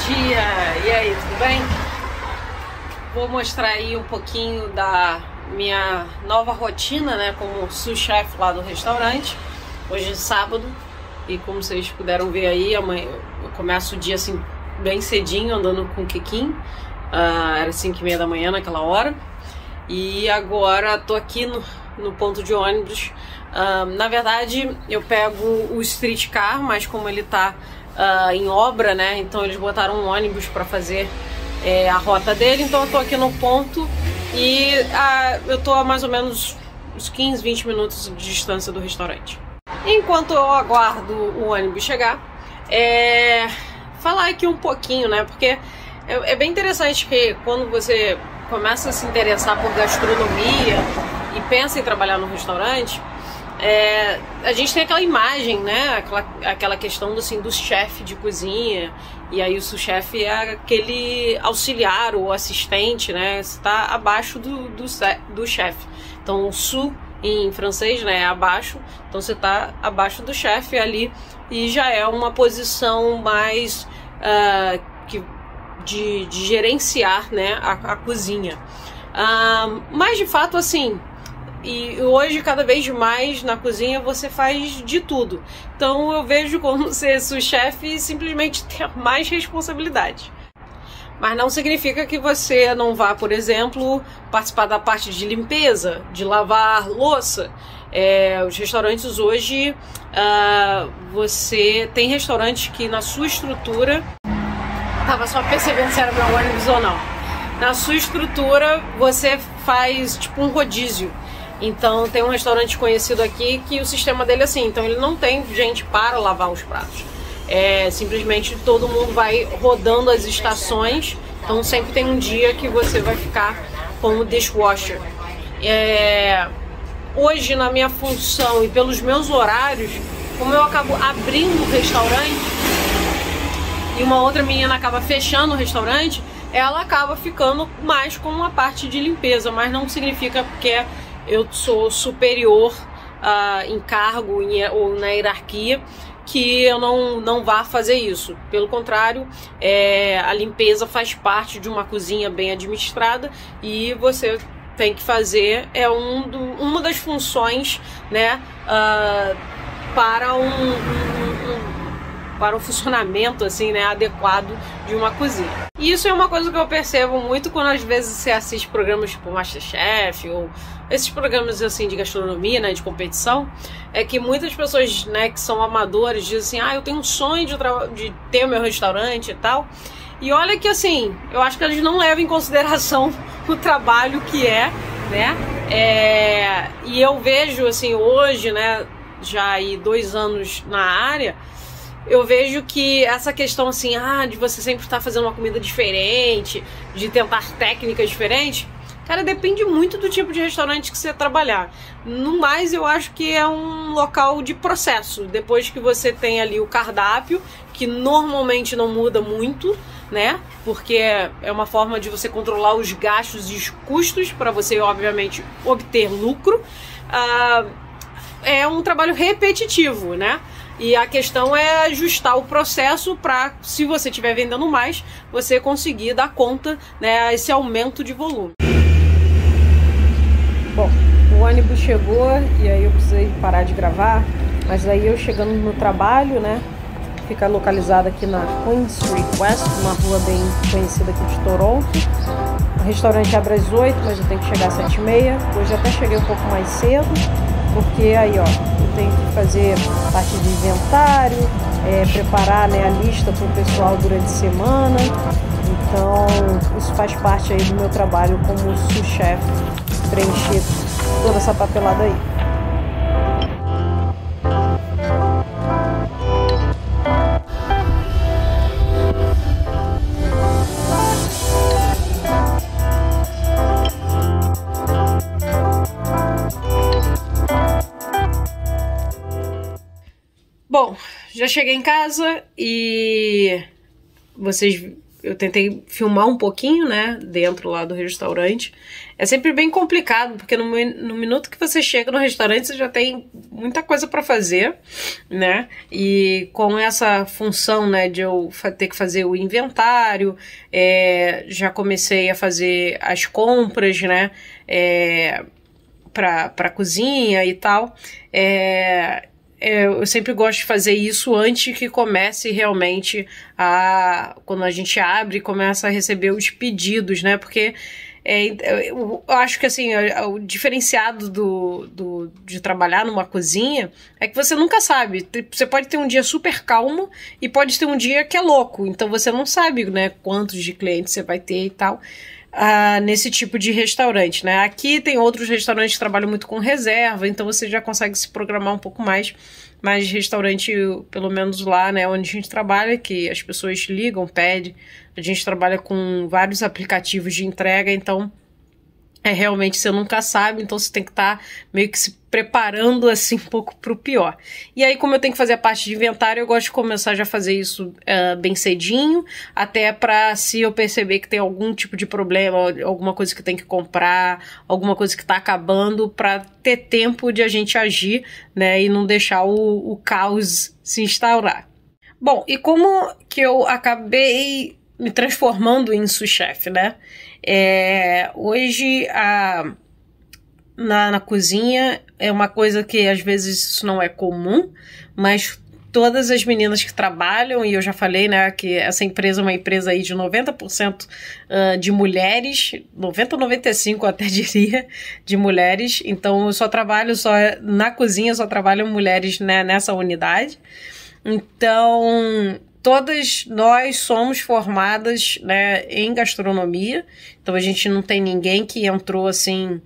dia! E aí, tudo bem? Vou mostrar aí um pouquinho da minha nova rotina, né, como sous-chefe lá do restaurante. Hoje é sábado e como vocês puderam ver aí, amanhã eu começo o dia assim bem cedinho, andando com o Kikin. Era 5h30 da manhã naquela hora. E agora tô aqui no ponto de ônibus. Na verdade, eu pego o streetcar, mas como ele tá em obra, né? Então eles botaram um ônibus para fazer a rota dele. Então eu tô aqui no ponto e eu tô a mais ou menos uns 15, 20 minutos de distância do restaurante. Enquanto eu aguardo o ônibus chegar, falar aqui um pouquinho, né? Porque é bem interessante que quando você começa a se interessar por gastronomia e pensa em trabalhar no restaurante, a gente tem aquela imagem, né? Aquela questão do chefe de cozinha. E aí o sous-chefe é aquele auxiliar ou assistente, né? Você está abaixo do chefe. Então o sous em francês, né, é abaixo. Então você está abaixo do chefe ali e já é uma posição mais de gerenciar, né, a cozinha. Mas de fato, assim, e hoje cada vez mais na cozinha você faz de tudo. Então eu vejo como ser sous-chefe simplesmente ter mais responsabilidade. Mas não significa que você não vá, por exemplo, participar da parte de limpeza, de lavar louça. Os restaurantes hoje, você tem restaurantes que na sua estrutura... Tava só percebendo se era meu ônibus ou não. Na sua estrutura você faz tipo um rodízio. Então tem um restaurante conhecido aqui que o sistema dele é assim, então ele não tem gente para lavar os pratos. Simplesmente todo mundo vai rodando as estações, então sempre tem um dia que você vai ficar como dishwasher. Hoje na minha função e pelos meus horários, como eu acabo abrindo o restaurante e uma outra menina acaba fechando o restaurante, ela acaba ficando mais com a parte de limpeza, mas não significa que eu sou superior em cargo ou na hierarquia que eu não vá fazer isso. Pelo contrário, a limpeza faz parte de uma cozinha bem administrada e você tem que fazer, uma das funções, né, para o funcionamento assim, né, adequado de uma cozinha. E isso é uma coisa que eu percebo muito quando às vezes você assiste programas tipo MasterChef ou esses programas assim de gastronomia, né, de competição, que muitas pessoas, né, que são amadores dizem assim, eu tenho um sonho de ter o meu restaurante e tal. E olha que assim, eu acho que eles não levam em consideração o trabalho que né? E eu vejo assim hoje, né, já aí 2 anos na área, eu vejo que essa questão assim, de você sempre estar fazendo uma comida diferente, de tentar técnicas diferentes, cara, depende muito do tipo de restaurante que você trabalhar. No mais, eu acho que é um local de processo. Depois que você tem ali o cardápio, que normalmente não muda muito, né? Porque é uma forma de você controlar os gastos e os custos para você, obviamente, obter lucro. É um trabalho repetitivo, né? E a questão é ajustar o processo para, se você estiver vendendo mais, você conseguir dar conta, né, esse aumento de volume. Bom, o ônibus chegou e aí eu precisei parar de gravar, mas daí eu chegando no trabalho, né, fica localizado aqui na Queen Street West, uma rua bem conhecida aqui de Toronto. O restaurante abre às 8, mas eu tenho que chegar às 7h30. Hoje até cheguei um pouco mais cedo, porque aí, ó, eu tenho que fazer parte de inventário, preparar, né, a lista para o pessoal durante a semana. Então, isso faz parte aí do meu trabalho como sous-chefe, preencher toda essa papelada aí. Bom, já cheguei em casa e vocês eu tentei filmar um pouquinho, né, dentro lá do restaurante. É sempre bem complicado, porque no minuto que você chega no restaurante, você já tem muita coisa para fazer, né? E com essa função, né, de eu ter que fazer o inventário, já comecei a fazer as compras, né, para cozinha e tal. Eu sempre gosto de fazer isso antes que comece realmente quando a gente abre e começa a receber os pedidos, né? Porque eu acho que assim, o diferenciado de trabalhar numa cozinha é que você nunca sabe. Você pode ter um dia super calmo e pode ter um dia que é louco. Então você não sabe, né, quantos de clientes você vai ter e tal. Nesse tipo de restaurante, né? Aqui tem outros restaurantes que trabalham muito com reserva, então você já consegue se programar um pouco mais. Mas restaurante, pelo menos lá, né, onde a gente trabalha, que as pessoas ligam, pedem, a gente trabalha com vários aplicativos de entrega, então realmente você nunca sabe, então você tem que estar meio que se preparando assim um pouco para o pior. E aí, como eu tenho que fazer a parte de inventário, eu gosto de começar já a fazer isso bem cedinho, até para, se eu perceber que tem algum tipo de problema, alguma coisa que tem que comprar, alguma coisa que está acabando, para ter tempo de a gente agir, né, e não deixar o caos se instaurar. Bom, e como que eu acabei me transformando em sous-chefe, né? Hoje na cozinha é uma coisa que às vezes isso não é comum, mas todas as meninas que trabalham, e eu já falei, né, que essa empresa é uma empresa aí de 90% de mulheres, 90, 95 até diria, de mulheres, então eu só trabalho na cozinha, só trabalham mulheres, né, nessa unidade. Então todas nós somos formadas, né, em gastronomia, então a gente não tem ninguém que entrou assim,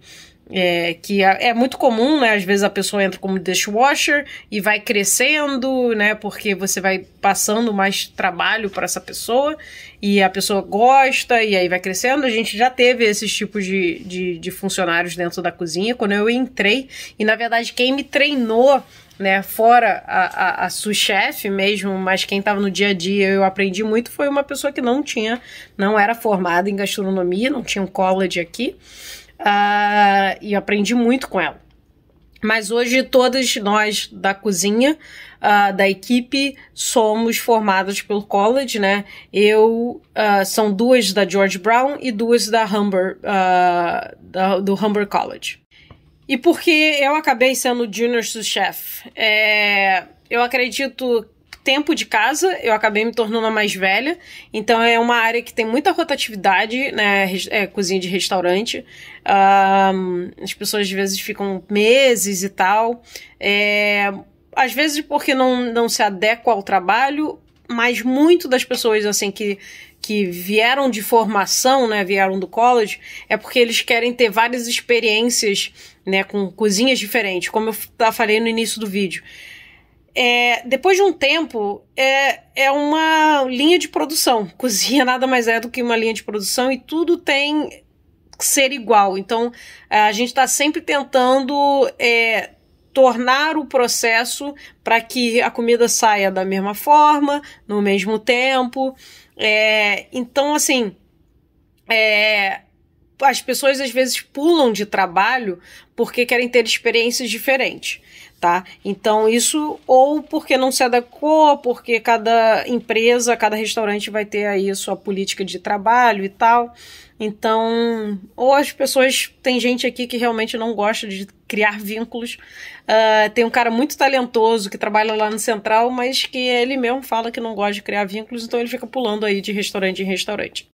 que é muito comum, né, às vezes a pessoa entra como dishwasher e vai crescendo, né, porque você vai passando mais trabalho para essa pessoa e a pessoa gosta e aí vai crescendo. A gente já teve esses tipos de funcionários dentro da cozinha quando eu entrei, e na verdade quem me treinou, né, fora a sous-chefe mesmo, mas quem estava no dia a dia, eu aprendi muito, foi uma pessoa que não era formada em gastronomia, não tinha um college aqui, e aprendi muito com ela. Mas hoje todas nós da cozinha, da equipe, somos formadas pelo college, né? São 2 da George Brown e 2 da Humber, do Humber College. E porque eu acabei sendo junior sous-chef, eu acredito, tempo de casa, eu acabei me tornando a mais velha, então é uma área que tem muita rotatividade, né, cozinha de restaurante, as pessoas às vezes ficam meses e tal, às vezes porque não se adequa ao trabalho, mas muito das pessoas assim que vieram de formação, né, vieram do college, é porque eles querem ter várias experiências, né, com cozinhas diferentes, como eu falei no início do vídeo. Depois de um tempo, é uma linha de produção. Cozinha nada mais é do que uma linha de produção e tudo tem que ser igual. Então, a gente está sempre tentando tornar o processo para que a comida saia da mesma forma, no mesmo tempo. Então, assim, as pessoas às vezes pulam de trabalho porque querem ter experiências diferentes, tá? Então isso, ou porque não se adequou, porque cada empresa, cada restaurante vai ter aí a sua política de trabalho e tal. Então, ou as pessoas, tem gente aqui que realmente não gosta de criar vínculos. Tem um cara muito talentoso que trabalha lá no Central, mas que ele mesmo fala que não gosta de criar vínculos, então ele fica pulando aí de restaurante em restaurante.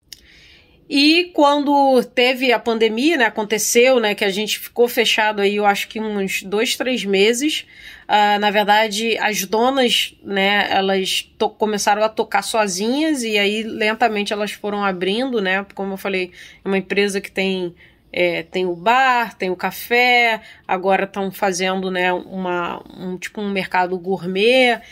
E quando teve a pandemia, né, aconteceu, né, que a gente ficou fechado aí, eu acho que uns 2, 3 meses. Na verdade, as donas, né, elas começaram a tocar sozinhas e aí lentamente elas foram abrindo, né, como eu falei, é uma empresa que tem o bar, tem o café, agora estão fazendo, né, tipo um mercado gourmet,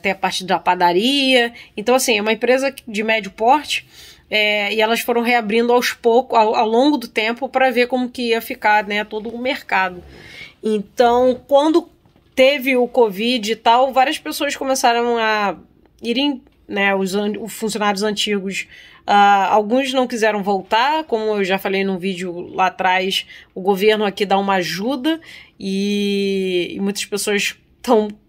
tem a parte da padaria. Então, assim, é uma empresa de médio porte. E elas foram reabrindo aos poucos, ao longo do tempo, para ver como que ia ficar, né, todo o mercado. Então, quando teve o Covid e tal, várias pessoas começaram a irem, né, os funcionários antigos, alguns não quiseram voltar, como eu já falei num vídeo lá atrás, o governo aqui dá uma ajuda e muitas pessoas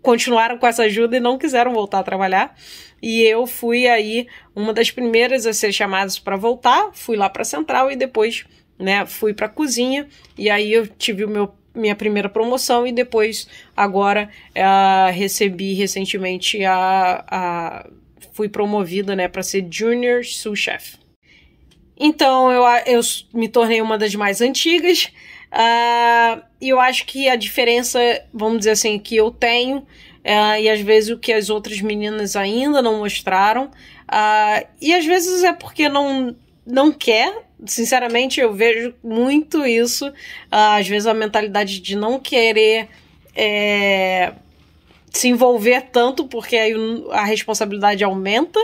continuaram com essa ajuda e não quiseram voltar a trabalhar. E eu fui aí uma das primeiras a ser chamadas para voltar, fui lá para a central e depois, né, fui para a cozinha, e aí eu tive minha primeira promoção e depois, agora, recebi recentemente fui promovida, né, para ser Junior Sous Chef. Então, eu me tornei uma das mais antigas, e eu acho que a diferença, vamos dizer assim, que eu tenho, e às vezes o que as outras meninas ainda não mostraram, e às vezes é porque não quer. Sinceramente, eu vejo muito isso, às vezes a mentalidade de não querer se envolver tanto, porque aí a responsabilidade aumenta,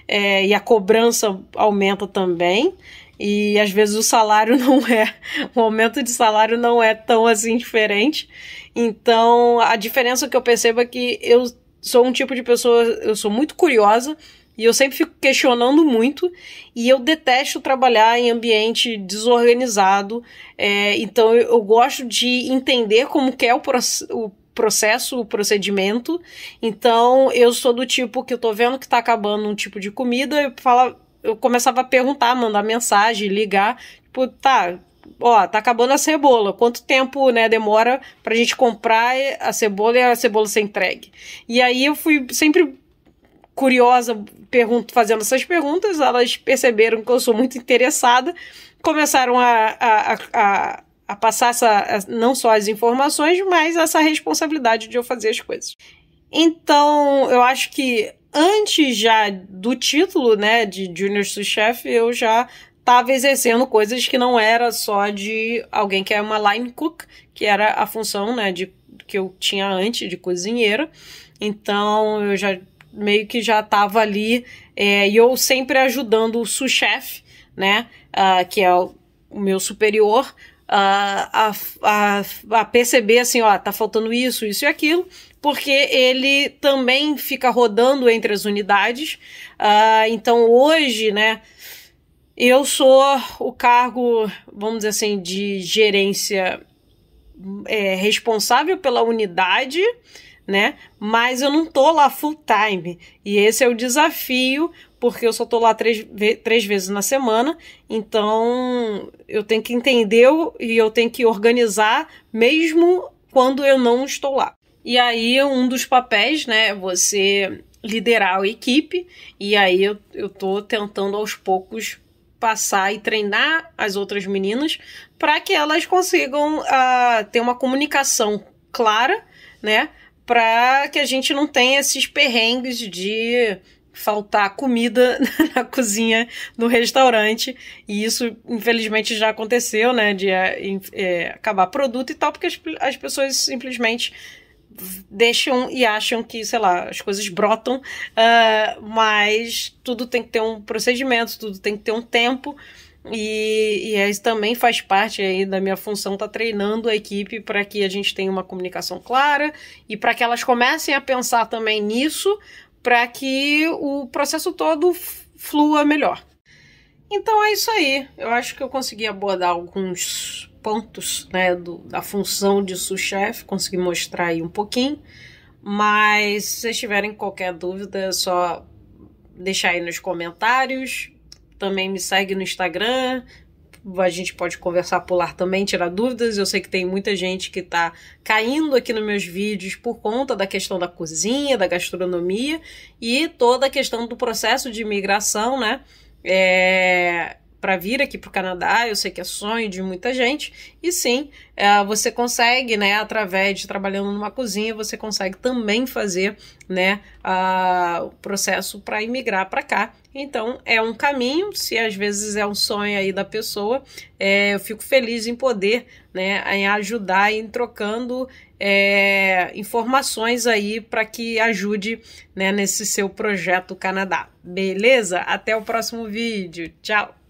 e a cobrança aumenta também, e às vezes o aumento de salário não é tão assim diferente. Então, a diferença que eu percebo é que eu sou um tipo de pessoa, eu sou muito curiosa, e eu sempre fico questionando muito, e eu detesto trabalhar em ambiente desorganizado, então eu gosto de entender como que é o processo, o procedimento. Então eu sou do tipo que eu tô vendo que tá acabando um tipo de comida, eu começava a perguntar, mandar mensagem, ligar, tipo, tá acabando a cebola, quanto tempo, né, demora pra gente comprar a cebola e a cebola ser entregue? E aí eu fui sempre curiosa, fazendo essas perguntas, elas perceberam que eu sou muito interessada, começaram a passar não só as informações, mas essa responsabilidade de eu fazer as coisas. Então, eu acho que antes já do título, né, de Junior Sous Chef, eu já estava exercendo coisas que não era só de alguém que é uma line cook, que era a função, né, que eu tinha antes de cozinheira. Então, eu já meio que já estava ali, e eu sempre ajudando o sous chef, né, que é o meu superior, a perceber assim, tá faltando isso e aquilo, porque ele também fica rodando entre as unidades. Então hoje, né, eu sou o cargo, vamos dizer assim, de gerência responsável pela unidade, né? Mas eu não tô lá full time, e esse é o desafio, porque eu só tô lá três vezes na semana, então eu tenho que entender e eu tenho que organizar mesmo quando eu não estou lá. E aí um dos papéis, né, é você liderar a equipe, e aí eu tô tentando aos poucos passar e treinar as outras meninas para que elas consigam ter uma comunicação clara, né, para que a gente não tenha esses perrengues de faltar comida na cozinha no restaurante. E isso, infelizmente, já aconteceu, né, de acabar produto e tal, porque as pessoas simplesmente deixam e acham que, sei lá, as coisas brotam, mas tudo tem que ter um procedimento, tudo tem que ter um tempo. E isso também faz parte aí da minha função, tá treinando a equipe para que a gente tenha uma comunicação clara e para que elas comecem a pensar também nisso, para que o processo todo flua melhor. Então é isso aí. Eu acho que eu consegui abordar alguns pontos, né, da função de sous chef, consegui mostrar aí um pouquinho, mas se vocês tiverem qualquer dúvida é só deixar aí nos comentários. Também me segue no Instagram, a gente pode conversar por lá também, tirar dúvidas. Eu sei que tem muita gente que tá caindo aqui nos meus vídeos por conta da questão da cozinha, da gastronomia e toda a questão do processo de imigração, né, para vir aqui para o Canadá. Eu sei que é sonho de muita gente, e sim, você consegue, né, através de trabalhando numa cozinha, você consegue também fazer, né, o processo para imigrar para cá. Então é um caminho, se às vezes é um sonho aí da pessoa, eu fico feliz em poder, né, em ajudar, em trocando informações aí para que ajude, né, nesse seu projeto Canadá. Beleza? Até o próximo vídeo. Tchau!